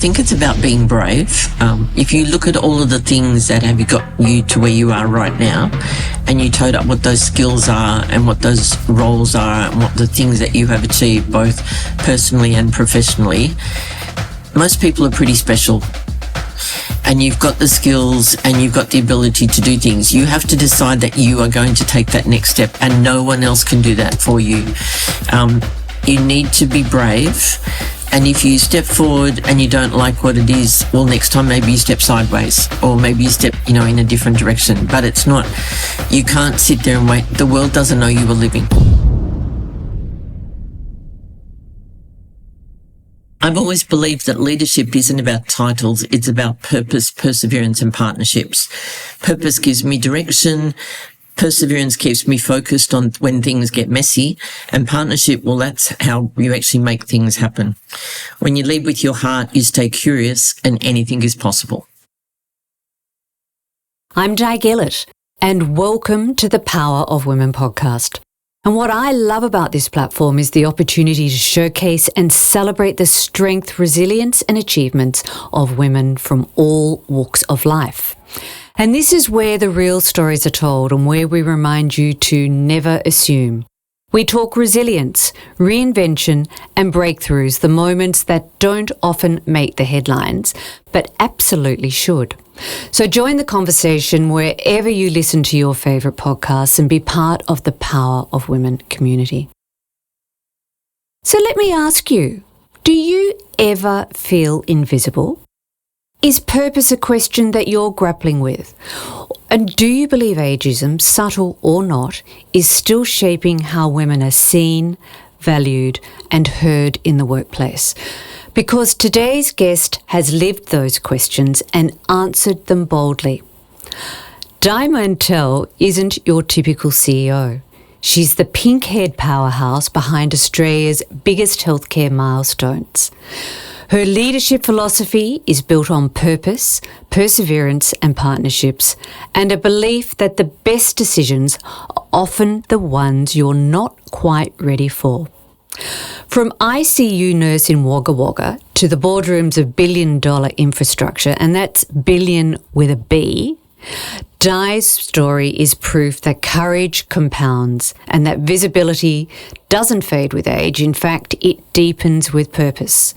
think it's about being brave. If you look at all of the things that have got you to where you are right now, and you total up what those skills are and what those roles are and what the things that you have achieved both personally and professionally, most people are pretty special. And you've got the skills and you've got the ability to do things. You have to decide that you are going to take that next step, and no one else can do that for you. You need to be brave. And if you step forward and you don't like what it is, well, next time maybe you step sideways, or maybe you step, in a different direction. But it's not, you can't sit there and wait. The world doesn't know you are living. I've always believed that leadership isn't about titles, it's about purpose, perseverance and partnerships. Purpose gives me direction, perseverance keeps me focused on when things get messy, and partnership, well, that's how you actually make things happen. When you lead with your heart, you stay curious, and anything is possible. I'm Gillett, and welcome to the Power of Women podcast. And what I love about this platform is the opportunity to showcase and celebrate the strength, resilience and achievements of women from all walks of life. And this is where the real stories are told and where we remind you to never assume. We talk resilience, reinvention and breakthroughs, the moments that don't often make the headlines, but absolutely should. So join the conversation wherever you listen to your favourite podcasts and be part of the Power of Women community. So let me ask you, do you ever feel invisible? Is purpose a question that you're grappling with? And do you believe ageism, subtle or not, is still shaping how women are seen, valued and heard in the workplace? Because today's guest has lived those questions and answered them boldly. Mantell isn't your typical CEO. She's the pink-haired powerhouse behind Australia's biggest healthcare milestones. Her leadership philosophy is built on purpose, perseverance and partnerships, and a belief that the best decisions are often the ones you're not quite ready for. From ICU nurse in Wagga Wagga to the boardrooms of billion-dollar infrastructure, and that's billion with a B, Di's story is proof that courage compounds and that visibility doesn't fade with age. In fact, it deepens with purpose.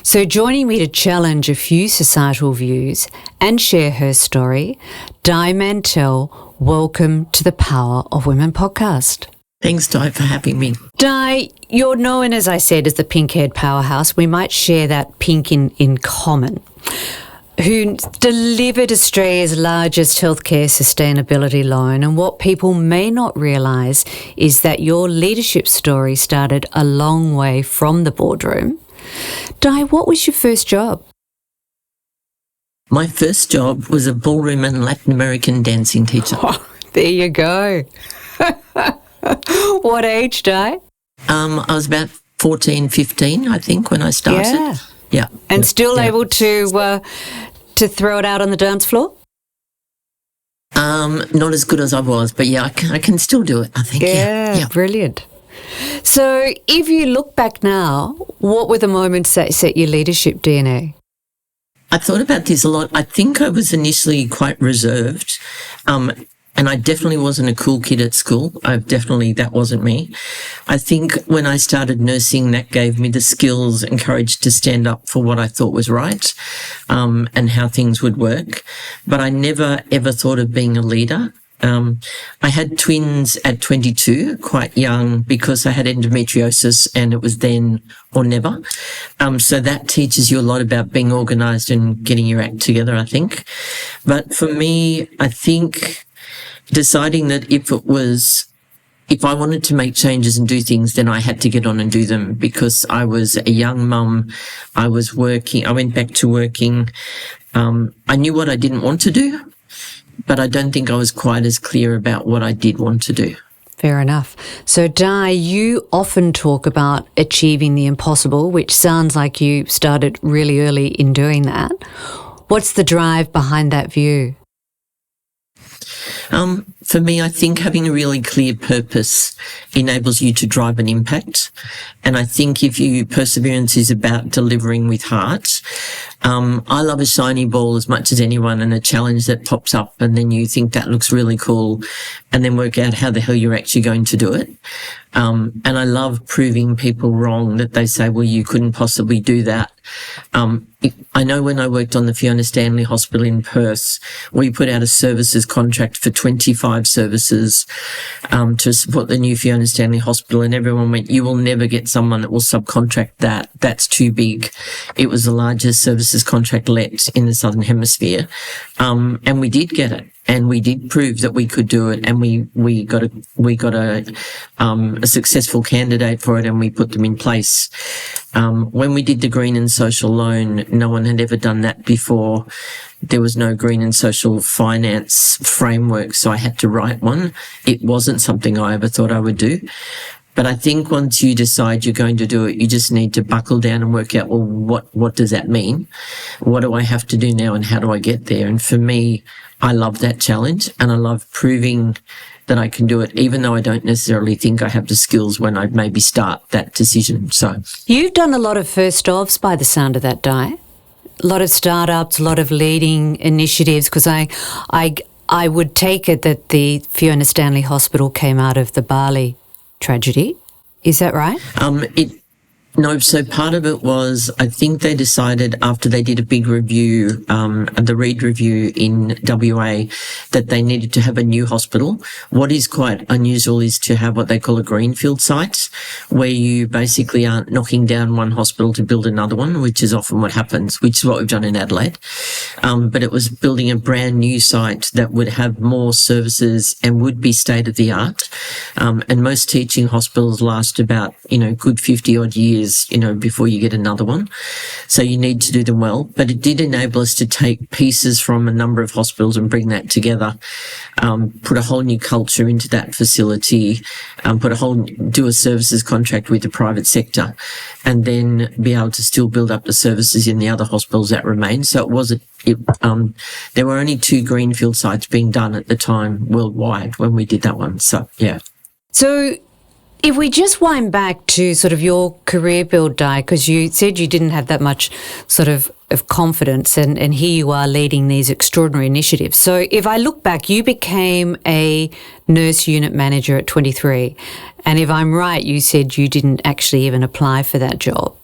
So joining me to challenge a few societal views and share her story, Di Mantell, welcome to the Power of Women podcast. Thanks, Di, for having me. Di, you're known, as I said, as the pink-haired powerhouse. We might share that pink in common. Who delivered Australia's largest healthcare sustainability loan. And what people may not realise is that your leadership story started a long way from the boardroom. Di, what was your first job? My first job was a ballroom and Latin American dancing teacher. Oh, there you go. What age, Di? I was about 14, 15, I think, when I started. Yeah. And still able to throw it out on the dance floor? Not as good as I was, but yeah, I can still do it, I think. Yeah, brilliant. So if you look back now, what were the moments that set your leadership DNA? I thought about this a lot. I think I was initially quite reserved. And I definitely wasn't a cool kid at school. That wasn't me. I think when I started nursing, that gave me the skills and courage to stand up for what I thought was right, and how things would work. But I never, ever thought of being a leader. I had twins at 22, quite young, because I had endometriosis and it was then or never. So that teaches you a lot about being organised and getting your act together, I think. But for me, I think deciding that if I wanted to make changes and do things, then I had to get on and do them, because I was a young mum. I was working. I went back to working. I knew what I didn't want to do, but I don't think I was quite as clear about what I did want to do. Fair enough. So, Di, you often talk about achieving the impossible, which sounds like you started really early in doing that. What's the drive behind that view? For me, I think having a really clear purpose enables you to drive an impact. And I think perseverance is about delivering with heart. I love a shiny ball as much as anyone, and a challenge that pops up and then you think that looks really cool and then work out how the hell you're actually going to do it. And I love proving people wrong, that they say, well, you couldn't possibly do that. I know when I worked on the Fiona Stanley Hospital in Perth, we put out a services contract for 25 services to support the new Fiona Stanley Hospital, and everyone went, you will never get someone that will subcontract that. That's too big. It was the largest services contract let in the Southern Hemisphere. And we did get it. And we did prove that we could do it, and we got a successful candidate for it, and we put them in place. When we did the green and social loan, no one had ever done that before. There was no green and social finance framework, so I had to write one. It wasn't something I ever thought I would do. But I think once you decide you're going to do it, you just need to buckle down and work out, well, what does that mean? What do I have to do now, and how do I get there? And for me, I love that challenge, and I love proving that I can do it, even though I don't necessarily think I have the skills when I maybe start that decision. So you've done a lot of first ofs by the sound of that, Di. A lot of startups, a lot of leading initiatives, because I would take it that the Fiona Stanley Hospital came out of the Bali tragedy. Is that right? No, so part of it was, I think they decided after they did a big review, the Reid review in WA, that they needed to have a new hospital. What is quite unusual is to have what they call a greenfield site, where you basically aren't knocking down one hospital to build another one, which is often what happens, which is what we've done in Adelaide. But it was building a brand new site that would have more services and would be state of the art. And most teaching hospitals last about, good 50 odd years, before you get another one. So you need to do them well. But it did enable us to take pieces from a number of hospitals and bring that together, put a whole new culture into that facility, do a services contract with the private sector, and then be able to still build up the services in the other hospitals that remain. So there were only 2 greenfield sites being done at the time worldwide when we did that one. So, yeah. So if we just wind back to sort of your career build, Di, because you said you didn't have that much sort of confidence, and here you are leading these extraordinary initiatives. So if I look back, you became a nurse unit manager at 23. And if I'm right, you said you didn't actually even apply for that job.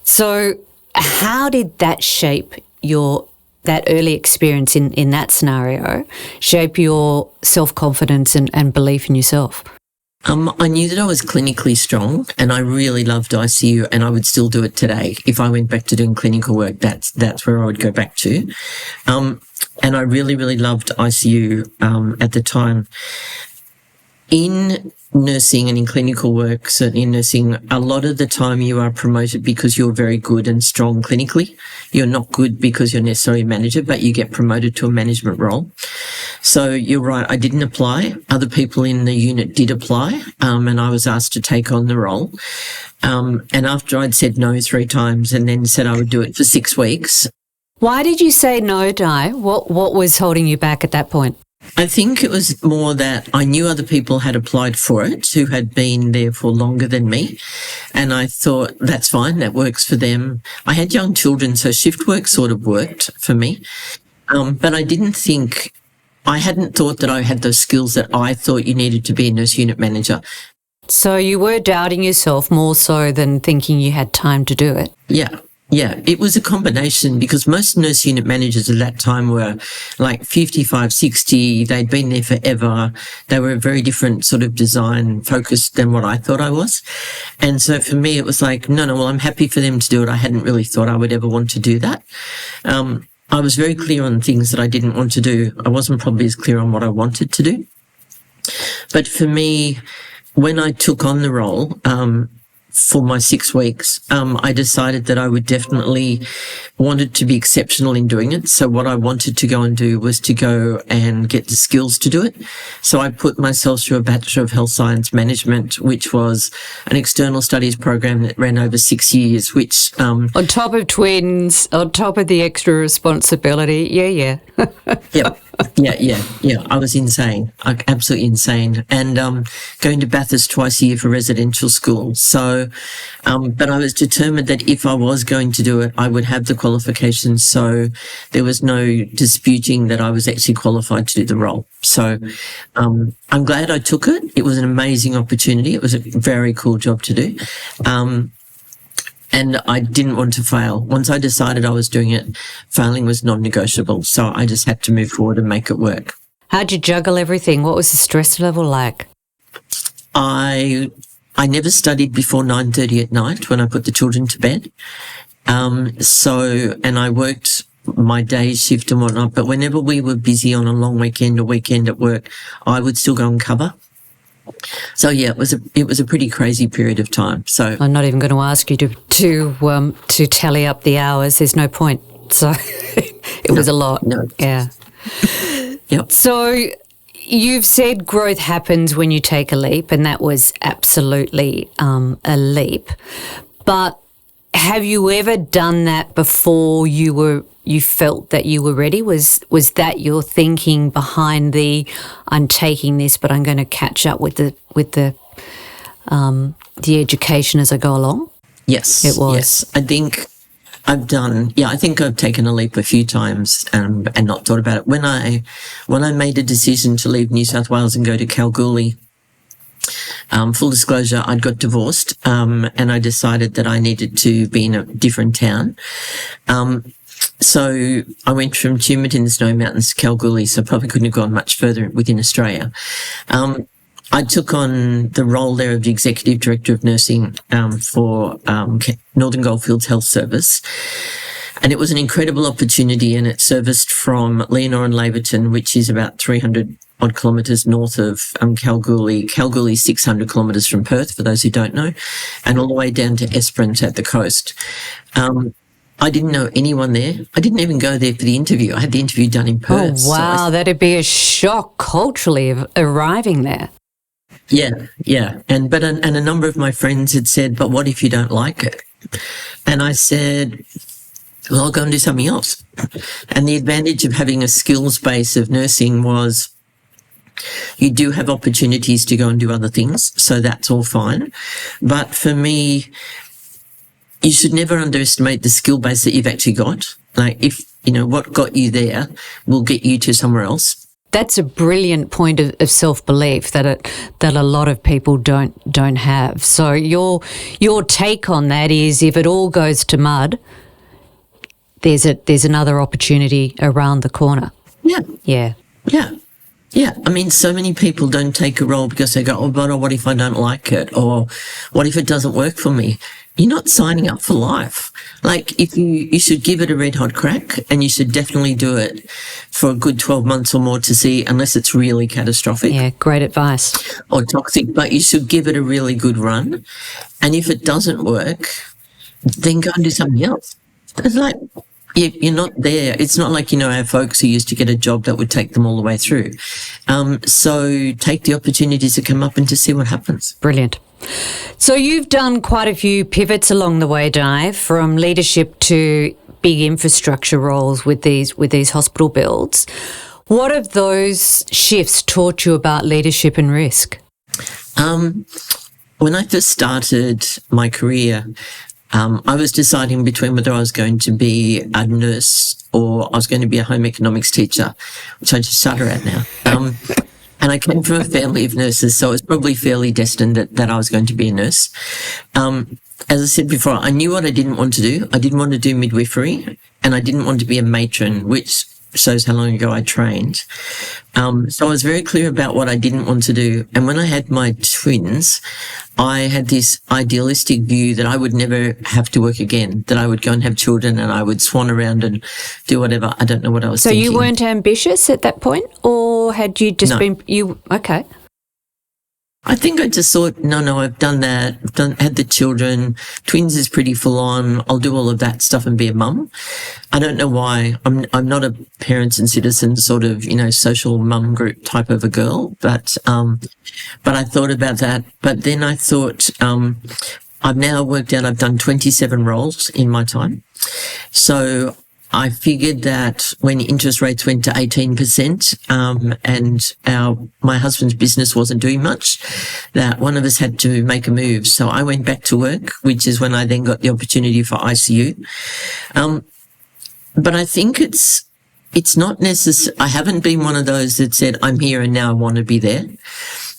So how did that shape that early experience in that scenario shape your self-confidence and belief in yourself? I knew that I was clinically strong, and I really loved ICU, and I would still do it today. If I went back to doing clinical work, that's where I would go back to. And I really, really loved ICU at the time. In nursing and in clinical work, certainly in nursing, a lot of the time you are promoted because you're very good and strong clinically. You're not good because you're necessarily a manager, but you get promoted to a management role. So you're right, I didn't apply. Other people in the unit did apply, and I was asked to take on the role. And after I'd said no 3 times and then said I would do it for 6 weeks. Why did you say no, Di? What was holding you back at that point? I think it was more that I knew other people had applied for it who had been there for longer than me. And I thought, that's fine, that works for them. I had young children, so shift work sort of worked for me. But I hadn't thought that I had those skills that I thought you needed to be a nurse unit manager. So you were doubting yourself more so than thinking you had time to do it? Yeah, it was a combination, because most nurse unit managers at that time were like 55, 60. They'd been there forever. They were a very different sort of design focused than what I thought I was. And so for me, it was like, no, well, I'm happy for them to do it. I hadn't really thought I would ever want to do that. I was very clear on things that I didn't want to do. I wasn't probably as clear on what I wanted to do. But for me, when I took on the role, for my 6 weeks, I decided that I would definitely wanted to be exceptional in doing it. So what I wanted to go and do was to go and get the skills to do it. So I put myself through a Bachelor of Health Science Management, which was an external studies program that ran over 6 years, which... on top of twins, on top of the extra responsibility. Yeah. Yep. Yeah. I was insane, absolutely insane. And going to Bathurst twice a year for residential school. So, but I was determined that if I was going to do it, I would have the qualifications. So there was no disputing that I was actually qualified to do the role. So I'm glad I took it. It was an amazing opportunity. It was a very cool job to do. And I didn't want to fail. Once I decided I was doing it, failing was non-negotiable. So I just had to move forward and make it work. How'd you juggle everything? What was the stress level like? I never studied before 9:30 at night when I put the children to bed. And I worked my day shift and whatnot, but whenever we were busy on a long weekend or weekend at work, I would still go and cover. So yeah, it was a pretty crazy period of time. So I'm not even going to ask you to tally up the hours. There's no point. So it was a lot. No. Yeah. Yep. So you've said growth happens when you take a leap, and that was absolutely a leap. But have you ever done that before you felt that you were ready? Was that your thinking behind I'm taking this, but I'm going to catch up with the education as I go along? Yes, it was. Yes. I think I've taken a leap a few times and not thought about it. When I made a decision to leave New South Wales and go to Kalgoorlie, full disclosure, I'd got divorced, and I decided that I needed to be in a different town. So I went from Tumut in the Snowy Mountains to Kalgoorlie, so probably couldn't have gone much further within Australia. I took on the role there of the Executive Director of Nursing for Northern Goldfields Health Service. And it was an incredible opportunity, and it serviced from Leonora and Laverton, which is about 300 odd kilometres north of Kalgoorlie. Kalgoorlie 600 kilometres from Perth, for those who don't know, and all the way down to Esperance at the coast. I didn't know anyone there. I didn't even go there for the interview. I had the interview done in Perth. Oh, wow. That'd be a shock culturally of arriving there. Yeah. And a number of my friends had said, but what if you don't like it? And I said, well, I'll go and do something else. And the advantage of having a skills base of nursing was you do have opportunities to go and do other things. So that's all fine. But for me, you should never underestimate the skill base that you've actually got. Like if, what got you there will get you to somewhere else. That's a brilliant point of self-belief that a lot of people don't have. So your take on that is if it all goes to mud, there's another opportunity around the corner. Yeah. I mean, so many people don't take a role because they go, but what if I don't like it? Or what if it doesn't work for me? You're not signing up for life. Like if you should give it a red hot crack, and you should definitely do it for a good 12 months or more to see, unless it's really catastrophic. Yeah, great advice. Or toxic, but you should give it a really good run. And if it doesn't work, then go and do something else. It's like, you're not there. It's not like, our folks who used to get a job that would take them all the way through. So take the opportunities that come up and to see what happens. Brilliant. So you've done quite a few pivots along the way, Di, from leadership to big infrastructure roles with these hospital builds. What have those shifts taught you about leadership and risk? When I first started my career, I was deciding between whether I was going to be a nurse or I was going to be a home economics teacher, which I just shudder at now. And I came from a family of nurses, so it was probably fairly destined that I was going to be a nurse. As I said before, I knew what I didn't want to do. I didn't want to do midwifery, and I didn't want to be a matron, which shows how long ago I trained. So I was very clear about what I didn't want to do. And when I had my twins, I had this idealistic view that I would never have to work again, that I would go and have children and I would swan around and do whatever. I don't know what I was thinking. So you weren't ambitious at that point, or had you just been, okay. I think I just thought, no, I've done that. Had the children. Twins is pretty full on. I'll do all of that stuff and be a mum. I don't know why. I'm not a parents and citizens sort of, social mum group type of a girl, but I thought about that. But then I thought, I've now worked out I've done 27 roles in my time. So I figured that when interest rates went to 18%, and my husband's business wasn't doing much, that one of us had to make a move. So I went back to work, which is when I then got the opportunity for ICU. But I think it's not necessary. I haven't been one of those that said, I'm here and now I want to be there.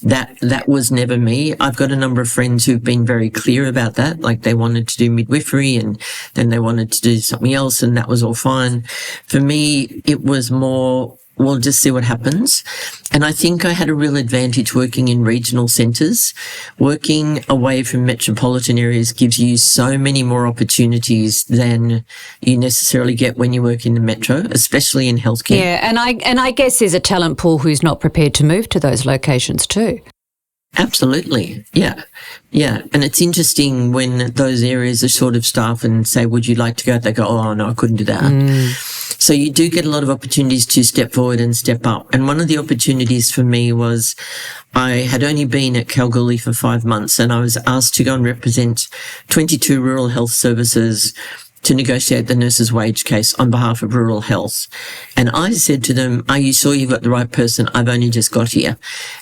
That was never me. I've got a number of friends who've been very clear about that. Like they wanted to do midwifery and then they wanted to do something else, and that was all fine. For me, it was more, we'll just see what happens. And I think I had a real advantage working in regional centres. Working away from metropolitan areas gives you so many more opportunities than you necessarily get when you work in the metro, especially in healthcare. Yeah, and I guess there's a talent pool who's not prepared to move to those locations too. Absolutely. Yeah. Yeah. And it's interesting when those areas are short of staff and say, would you like to go? They go, oh, no, I couldn't do that. So you do get a lot of opportunities to step forward and step up. And one of the opportunities for me was I had only been at Kalgoorlie for 5 months, and I was asked to go and represent 22 rural health services to negotiate the nurses' wage case on behalf of rural health. And I said to them, are you sure you've got the right person? I've only just got here.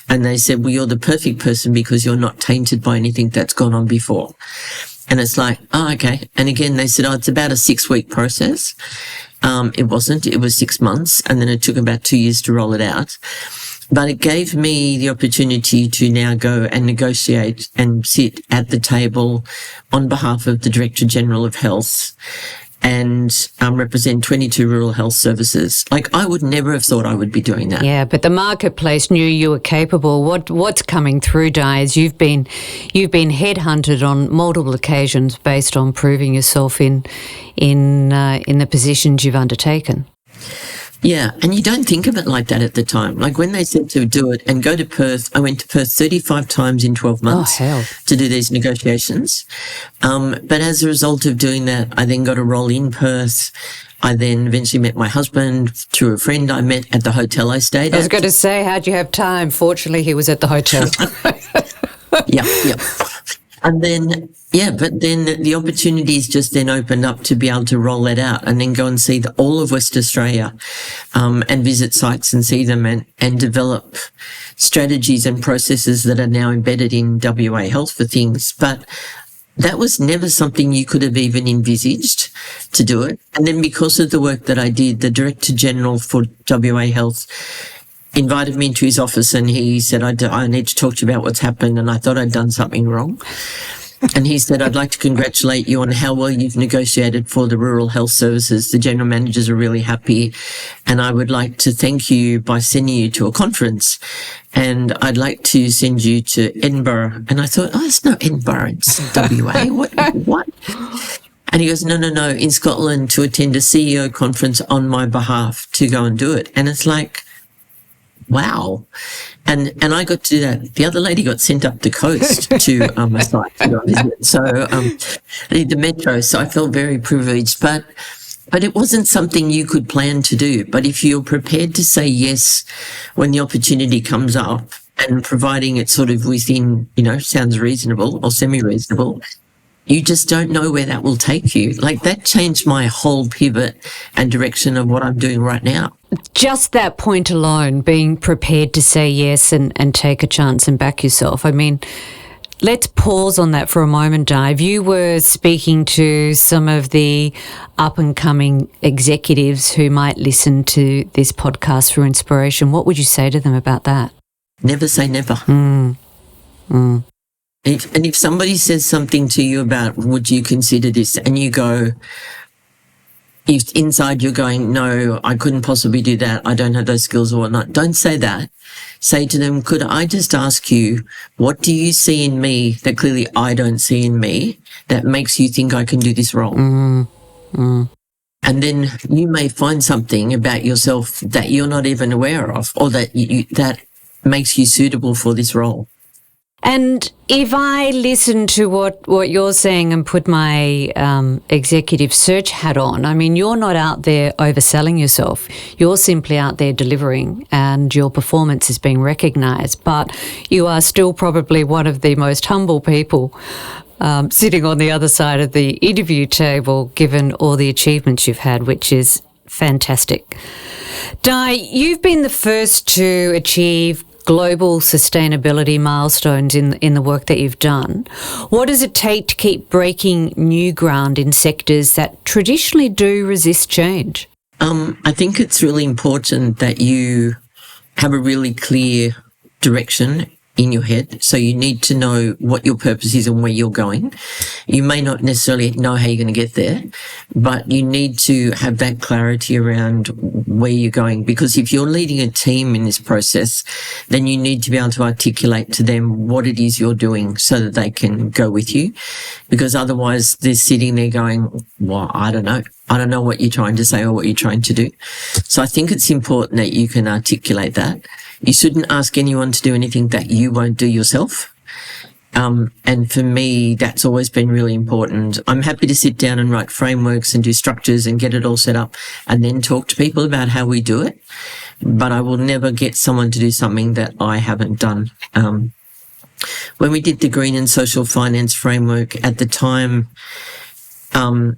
And they said, well, you're the perfect person because you're not tainted by anything that's gone on before. And it's like, oh, okay. And again, they said, oh, it's about a 6-week process. It wasn't. It was 6 months. And then it took about 2 years to roll it out. But it gave me the opportunity to now go and negotiate and sit at the table on behalf of the Director General of Health and represent 22 rural health services. Like, I would never have thought I would be doing that. Yeah, but the marketplace knew you were capable. What's coming through, Di, is you've been headhunted on multiple occasions based on proving yourself in the positions you've undertaken. Yeah, and you don't think of it like that at the time. Like when they said to do it and go to Perth, I went to Perth 35 times in 12 months to do these negotiations. But as a result of doing that, I then got a role in Perth. I then eventually met my husband through a friend I met at the hotel I stayed at. I was going to say, how'd you have time? Fortunately, he was at the hotel. Yeah. And then, but then the opportunities just then opened up to be able to roll that out and then go and see all of West Australia, and visit sites and see them and develop strategies and processes that are now embedded in WA Health for things. But that was never something you could have even envisaged to do it. And then because of the work that I did, the Director General for WA Health invited me into his office and he said, I need to talk to you about what's happened. And I thought I'd done something wrong. And he said, I'd like to congratulate you on how well you've negotiated for the rural health services. The general managers are really happy. And I would like to thank you by sending you to a conference. And I'd like to send you to Edinburgh. And I thought, oh, it's not Edinburgh, it's WA. What? And he goes, no, in Scotland to attend a CEO conference on my behalf to go and do it. And it's like, wow. And I got to do that. The other lady got sent up the coast to a site to go and visit. So the metro. So I felt very privileged. But it wasn't something you could plan to do. But if you're prepared to say yes when the opportunity comes up, and providing it sort of within, sounds reasonable or semi-reasonable, you just don't know where that will take you. Like that changed my whole pivot and direction of what I'm doing right now. Just that point alone, being prepared to say yes and take a chance and back yourself. I mean, let's pause on that for a moment, Dave. You were speaking to some of the up-and-coming executives who might listen to this podcast for inspiration. What would you say to them about that? Never say never. If somebody says something to you about, would you consider this? And you go, if inside you're going, no, I couldn't possibly do that. I don't have those skills or whatnot. Don't say that. Say to them, could I just ask you, what do you see in me that clearly I don't see in me that makes you think I can do this role? And then you may find something about yourself that you're not even aware of, or that that makes you suitable for this role. And if I listen to what you're saying and put my executive search hat on, I mean, you're not out there overselling yourself. You're simply out there delivering and your performance is being recognised. But you are still probably one of the most humble people sitting on the other side of the interview table, given all the achievements you've had, which is fantastic. Di, you've been the first to achieve global sustainability milestones in the work that you've done. What does it take to keep breaking new ground in sectors that traditionally do resist change? I think it's really important that you have a really clear direction in your head. So you need to know what your purpose is and where you're going. You may not necessarily know how you're going to get there, but you need to have that clarity around where you're going. Because if you're leading a team in this process, then you need to be able to articulate to them what it is you're doing so that they can go with you. Because otherwise they're sitting there going, well, I don't know. I don't know what you're trying to say or what you're trying to do. So I think it's important that you can articulate that. You shouldn't ask anyone to do anything that you won't do yourself. And for me, that's always been really important. I'm happy to sit down and write frameworks and do structures and get it all set up and then talk to people about how we do it. But I will never get someone to do something that I haven't done. When we did the Green and Social Finance Framework at the time,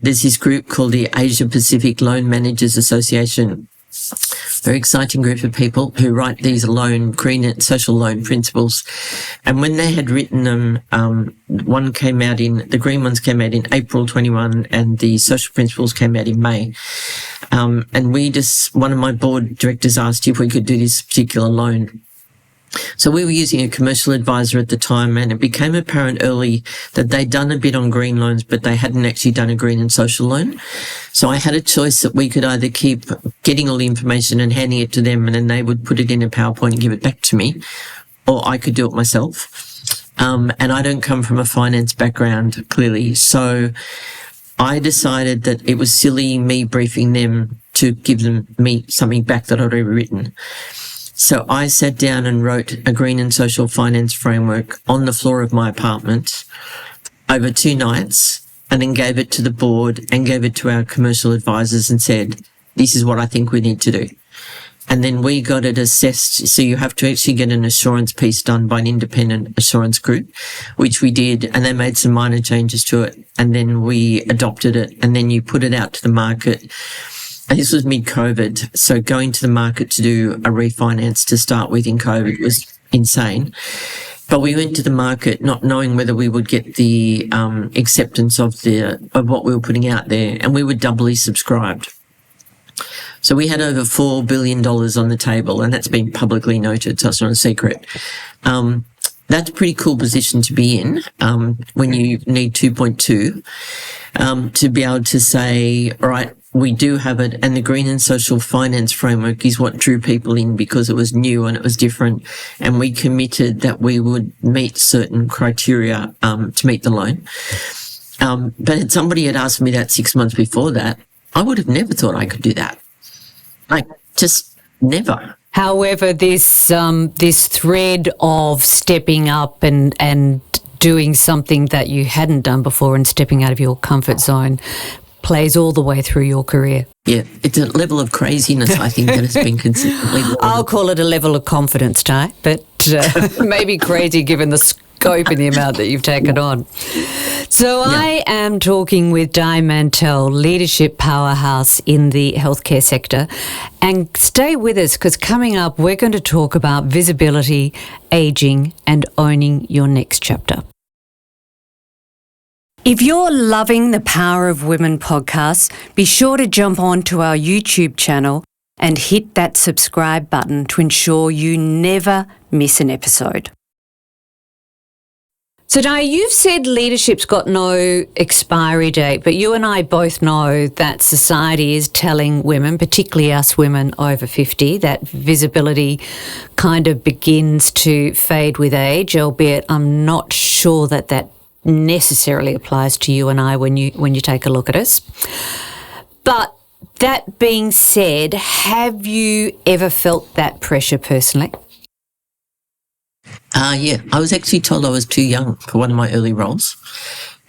there's this group called the Asia Pacific Loan Managers Association. Very exciting group of people who write these green and social loan principles. And when they had written them, the green ones came out in April 21 and the social principles came out in May. And one of my board directors asked if we could do this particular loan. So we were using a commercial advisor at the time, and it became apparent early that they'd done a bit on green loans, but they hadn't actually done a green and social loan. So I had a choice that we could either keep getting all the information and handing it to them, and then they would put it in a PowerPoint and give it back to me, or I could do it myself. And I don't come from a finance background, clearly. So I decided that it was silly me briefing them to give me something back that I'd already written. So I sat down and wrote a green and social finance framework on the floor of my apartment over 2 nights, and then gave it to the board and gave it to our commercial advisors and said, this is what I think we need to do. And then we got it assessed. So you have to actually get an assurance piece done by an independent assurance group, which we did. And they made some minor changes to it. And then we adopted it. And then you put it out to the market. And this was mid-COVID, so going to the market to do a refinance to start with in COVID was insane. But we went to the market not knowing whether we would get the acceptance of what we were putting out there, and we were doubly subscribed. So we had over $4 billion on the table, and that's been publicly noted, so it's not a secret. That's a pretty cool position to be in when you need 2.2 to be able to say, all right, we do have it, and the Green and Social Finance Framework is what drew people in because it was new and it was different, and we committed that we would meet certain criteria to meet the loan. But if somebody had asked me that 6 months before that, I would have never thought I could do that. Like, just never. However, this thread of stepping up and doing something that you hadn't done before and stepping out of your comfort zone plays all the way through your career. Yeah, it's a level of craziness, I think, that has been consistently low. I'll call it a level of confidence, Ty, but maybe crazy given the scope and the amount that you've taken on. So yeah. I am talking with Di Mantell, leadership powerhouse in the healthcare sector. And stay with us, because coming up, we're going to talk about visibility, aging, and owning your next chapter. If you're loving the Power of Women podcast, be sure to jump on to our YouTube channel and hit that subscribe button to ensure you never miss an episode. So, Di, you've said leadership's got no expiry date, but you and I both know that society is telling women, particularly us women over 50, that visibility kind of begins to fade with age, albeit I'm not sure that necessarily applies to you and I when you take a look at us. But that being said, have you ever felt that pressure personally? Yeah, I was actually told I was too young for one of my early roles,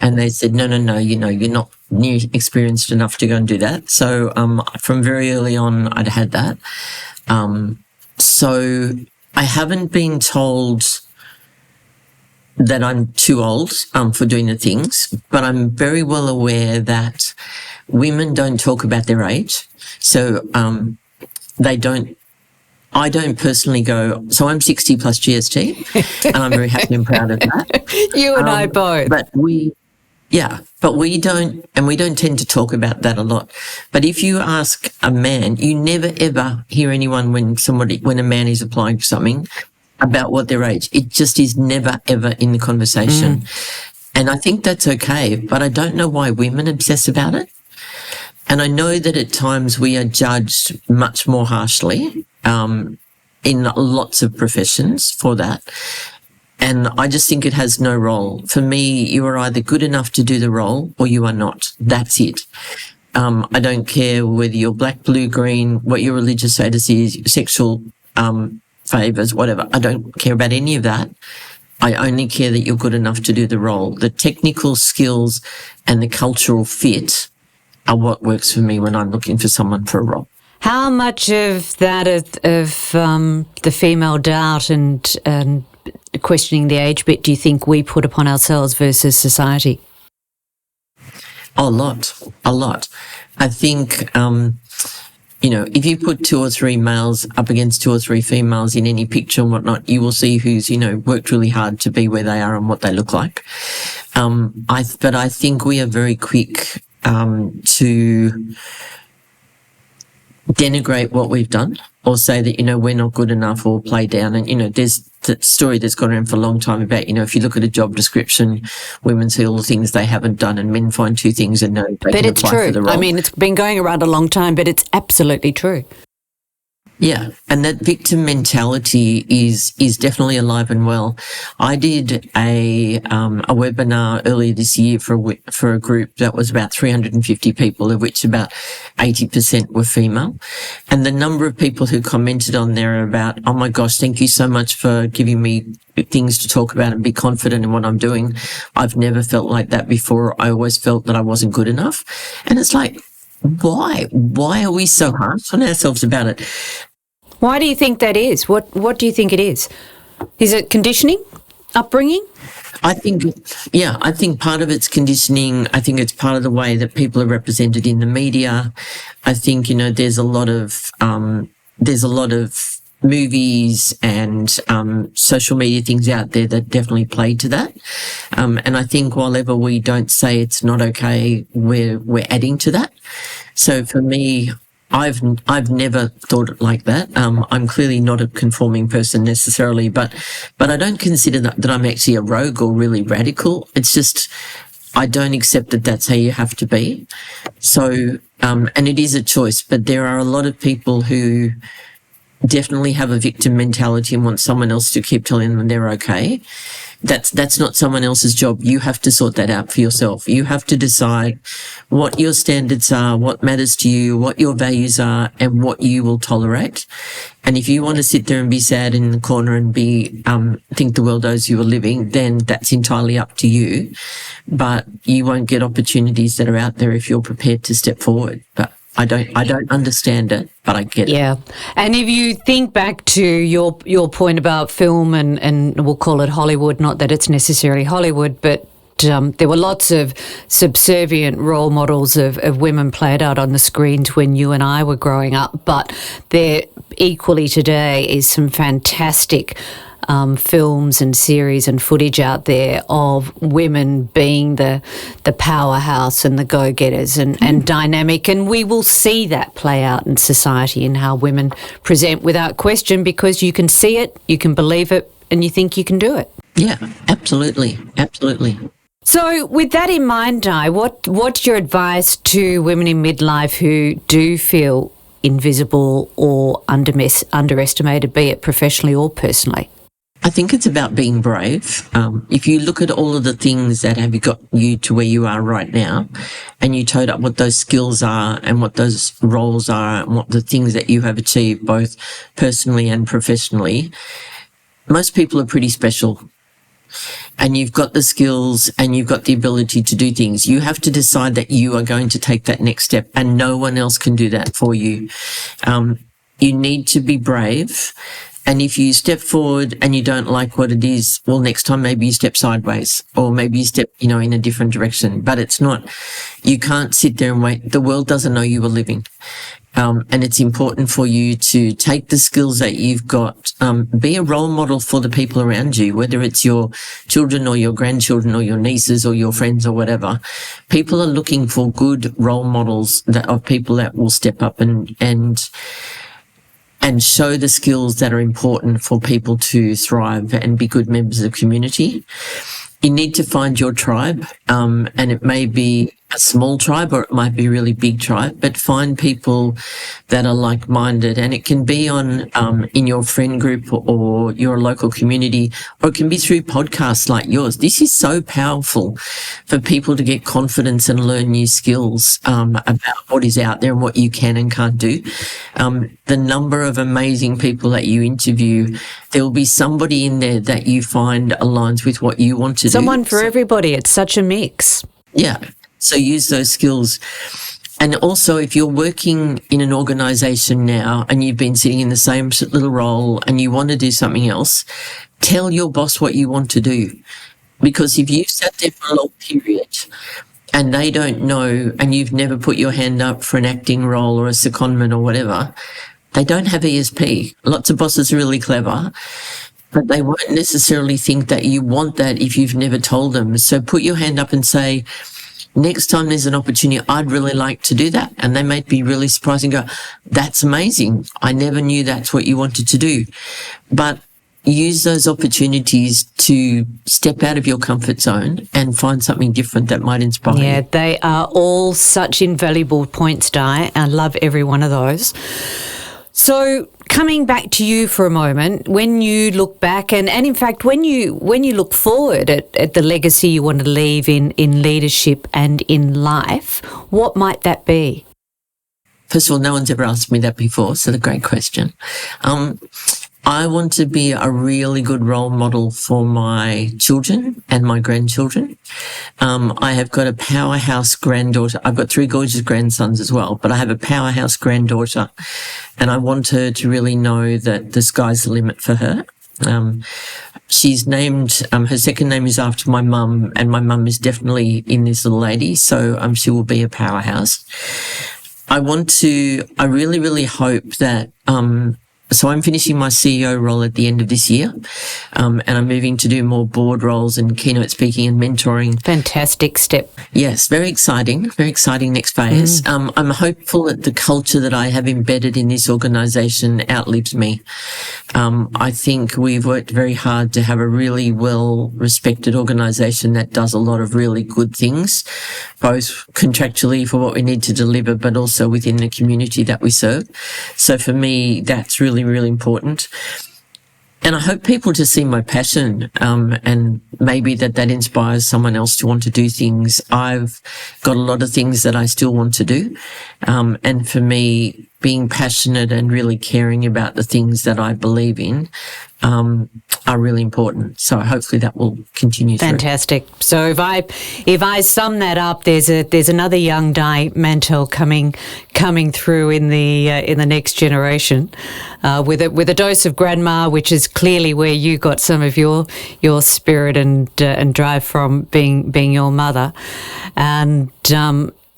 and they said, no, you're not experienced enough to go and do that. So from very early on, I'd had that. So I haven't been told that I'm too old for doing the things, but I'm very well aware that women don't talk about their age. So I don't personally go, so I'm 60 plus GST, and I'm very happy and proud of that. You and I both. But we don't tend to talk about that a lot. But if you ask a man, you never ever hear anyone when a man is applying for something about what their age. It just is never ever in the conversation. And I think that's okay, but I don't know why women obsess about it. And I know that at times we are judged much more harshly in lots of professions for that. And I just think it has no role. For me, you are either good enough to do the role or you are not. That's it. I don't care whether you're black, blue, green, what your religious status is, sexual favours, whatever. I don't care about any of that. I only care that you're good enough to do the role. The technical skills and the cultural fit are what works for me when I'm looking for someone for a role. How much of that of the female doubt and questioning the age bit do you think we put upon ourselves versus society? A lot. I think, if you put 2 or 3 males up against 2 or 3 females in any picture and whatnot, you will see who's, worked really hard to be where they are and what they look like. But I think we are very quick to denigrate what we've done or say that, we're not good enough or play down. And, there's that story that's gone around for a long time about, if you look at a job description, women see all the things they haven't done and men find 2 things and know they can apply for the role. I mean, it's been going around a long time, but it's absolutely true. Yeah, and that victim mentality is definitely alive and well. I did a webinar earlier this year for a group that was about 350 people, of which about 80% were female. And the number of people who commented on there about, oh my gosh, thank you so much for giving me things to talk about and be confident in what I'm doing. I've never felt like that before. I always felt that I wasn't good enough. And it's like, why? Why are we so harsh on ourselves about it? Why do you think that is? What do you think it is? Is it conditioning, upbringing? I think part of it's conditioning. I think it's part of the way that people are represented in the media. I think, there's a lot of movies and social media things out there that definitely play to that. And I think while ever we don't say it's not okay, we're adding to that. So for me, I've never thought it like that. I'm clearly not a conforming person necessarily, but I don't consider that I'm actually a rogue or really radical. It's just I don't accept that that's how you have to be. So, and it is a choice, but there are a lot of people who definitely have a victim mentality and want someone else to keep telling them they're okay. That's not someone else's job. You have to sort that out for yourself. You have to decide what your standards are, what matters to you, what your values are, and what you will tolerate. And if you want to sit there and be sad in the corner and think the world owes you a living, then that's entirely up to you. But you won't get opportunities that are out there if you're prepared to step forward. But I don't understand it, but I get it. Yeah. And if you think back to your point about film and we'll call it Hollywood, not that it's necessarily Hollywood, but there were lots of subservient role models of women played out on the screens when you and I were growing up. But there equally today is some fantastic films and series and footage out there of women being the powerhouse and the go-getters and dynamic. And we will see that play out in society and how women present without question, because you can see it, you can believe it, and you think you can do it. Yeah, absolutely. Absolutely. So with that in mind, Di, what's your advice to women in midlife who do feel invisible or underestimated, be it professionally or personally? I think it's about being brave. If you look at all of the things that have got you to where you are right now, and you total up what those skills are and what those roles are and what the things that you have achieved both personally and professionally, most people are pretty special. And you've got the skills and you've got the ability to do things. You have to decide that you are going to take that next step, and no one else can do that for you. You need to be brave. And if you step forward and you don't like what it is, well, next time maybe you step sideways, or maybe you step, in a different direction. But it's not, you can't sit there and wait. The world doesn't know you are living. And it's important for you to take the skills that you've got, be a role model for the people around you, whether it's your children or your grandchildren or your nieces or your friends or whatever. People are looking for good role models of people that will step up and show the skills that are important for people to thrive and be good members of the community. You need to find your tribe, and it may be a small tribe or it might be a really big tribe, but find people that are like-minded, and it can be in your friend group or your local community, or it can be through podcasts like yours. This is so powerful for people to get confidence and learn new skills about what is out there and what you can and can't do. The number of amazing people that you interview, there will be somebody in there that you find aligns with what you want to do. Someone for everybody. It's such a mix. Yeah. So use those skills. And also, if you're working in an organisation now and you've been sitting in the same little role and you want to do something else, tell your boss what you want to do. Because if you've sat there for a long period and they don't know, and you've never put your hand up for an acting role or a secondment or whatever, they don't have ESP. Lots of bosses are really clever, but they won't necessarily think that you want that if you've never told them. So put your hand up and say, next time there's an opportunity, I'd really like to do that. And they might be really surprised and go, that's amazing. I never knew that's what you wanted to do. But use those opportunities to step out of your comfort zone and find something different that might inspire you. Yeah, they are all such invaluable points, Di. I love every one of those. So coming back to you for a moment, when you look back and in fact, when you look forward at the legacy you want to leave in leadership and in life, what might that be? First of all, no one's ever asked me that before, so that's a great question. I want to be a really good role model for my children and my grandchildren. I have got a powerhouse granddaughter. I've got 3 gorgeous grandsons as well, but I have a powerhouse granddaughter, and I want her to really know that the sky's the limit for her. She's named, her second name is after my mum, and my mum is definitely in this little lady, so she will be a powerhouse. I really, really hope that, so I'm finishing my CEO role at the end of this year, and I'm moving to do more board roles and keynote speaking and mentoring. Fantastic step. Yes, very exciting next phase. I'm hopeful that the culture that I have embedded in this organisation outlives me. I think we've worked very hard to have a really well-respected organisation that does a lot of really good things, both contractually for what we need to deliver, but also within the community that we serve. So for me, that's really, really important. And I hope people to see my passion, and maybe that inspires someone else to want to do things. I've got a lot of things that I still want to do. And for me, being passionate and really caring about the things that I believe in, are really important. So hopefully that will continue through. Fantastic. So if I sum that up, there's another young Di Mantell coming through in the next generation, with a dose of grandma, which is clearly where you got some of your spirit and drive from, being your mother, and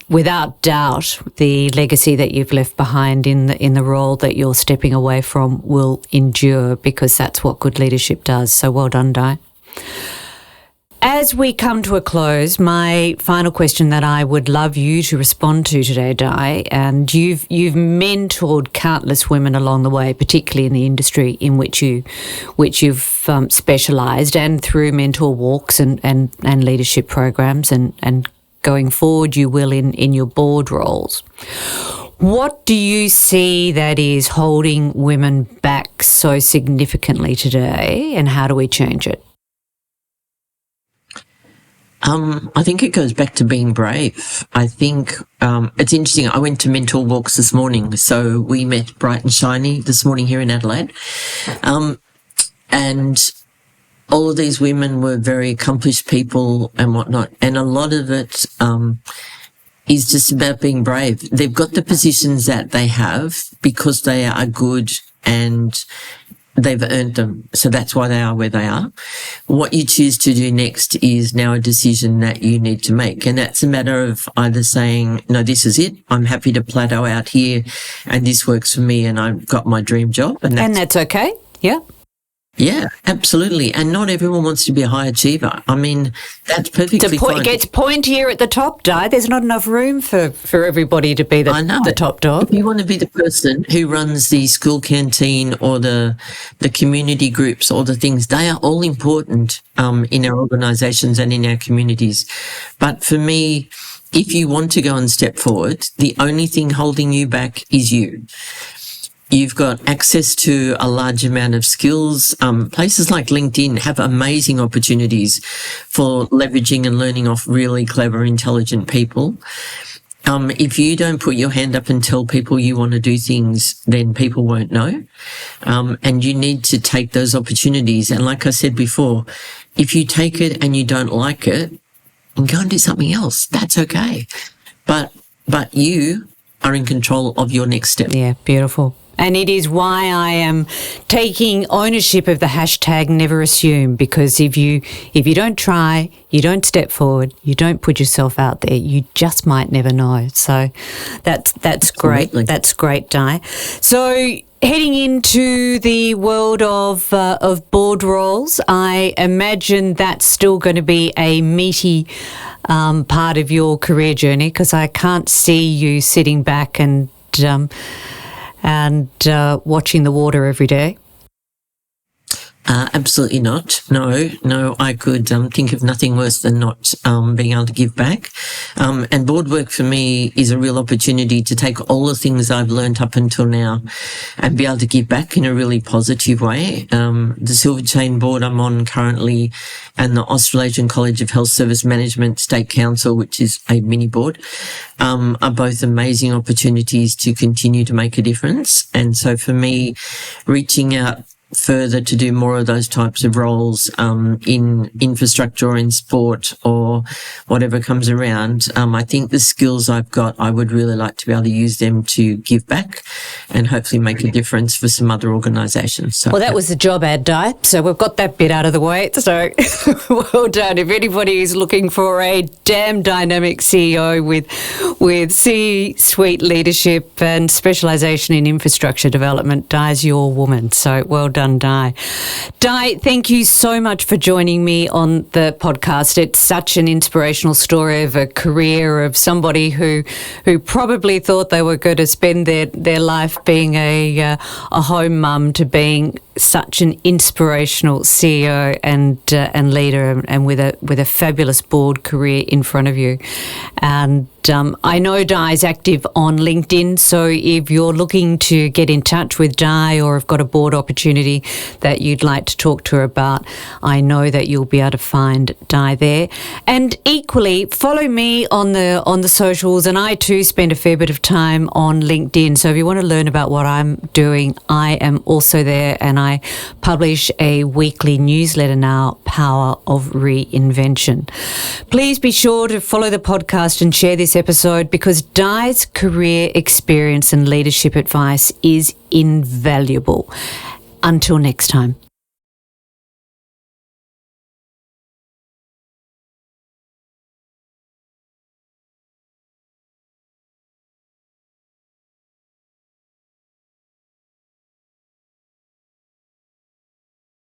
without doubt, the legacy that you've left behind in the role that you're stepping away from will endure, because that's what good leadership does. So well done, Di. As we come to a close, my final question that I would love you to respond to today, Di, and you've mentored countless women along the way, particularly in the industry in which you've specialised, and through mentor walks and leadership programs, and going forward you will in your board roles. What do you see that is holding women back so significantly today, and how do we change it? I think it goes back to being brave. I think it's interesting. I went to mentor walks this morning, so we met bright and shiny this morning here in Adelaide, and all of these women were very accomplished people and whatnot, and a lot of it is just about being brave. They've got the positions that they have because they are good and they've earned them. So that's why they are where they are. What you choose to do next is now a decision that you need to make. And that's a matter of either saying, no, this is it. I'm happy to plateau out here and this works for me and I've got my dream job. And that's okay. Yeah. Yeah, absolutely. And not everyone wants to be a high achiever. I mean, that's perfectly fine. It gets pointier at the top, Di. There's not enough room for everybody to be the top dog. If you want to be the person who runs the school canteen or the community groups or the things, they are all important in our organisations and in our communities. But for me, if you want to go and step forward, the only thing holding you back is you. You've got access to a large amount of skills. Places like LinkedIn have amazing opportunities for leveraging and learning off really clever, intelligent people. If you don't put your hand up and tell people you want to do things, then people won't know. And you need to take those opportunities. And like I said before, if you take it and you don't like it, and go and do something else, that's okay. But you are in control of your next step. Yeah, beautiful. And it is why I am taking ownership of the hashtag never assume, because if you don't try, you don't step forward, you don't put yourself out there, you just might never know. So that's great. Absolutely. That's great, Di. So heading into the world of board roles, I imagine that's still going to be a meaty part of your career journey, because I can't see you sitting back and watching the water every day. Absolutely not. No, I could think of nothing worse than not being able to give back. And board work for me is a real opportunity to take all the things I've learned up until now and be able to give back in a really positive way. The Silver Chain board I'm on currently and the Australasian College of Health Service Management State Council, which is a mini board, are both amazing opportunities to continue to make a difference. And so for me, reaching out further to do more of those types of roles in infrastructure or in sport or whatever comes around. I think the skills I've got, I would really like to be able to use them to give back and hopefully make a difference for some other organisations. So, well, that was the job ad, Di. So we've got that bit out of the way. So well done. If anybody is looking for a damn dynamic CEO with C-suite leadership and specialisation in infrastructure development, Di's your woman. So well done, Di. Di, thank you so much for joining me on the podcast. It's such an inspirational story of a career of somebody who probably thought they were going to spend their life being a home mum to being such an inspirational CEO and leader, and with a fabulous board career in front of you. And I know Di is active on LinkedIn, so if you're looking to get in touch with Di or have got a board opportunity that you'd like to talk to her about, I know that you'll be able to find Di there. And equally, follow me on the socials, and I too spend a fair bit of time on LinkedIn. So if you want to learn about what I'm doing, I am also there, and I publish a weekly newsletter now, Power of Reinvention. Please be sure to follow the podcast and share this episode, because Di's career experience and leadership advice is invaluable. Until next time.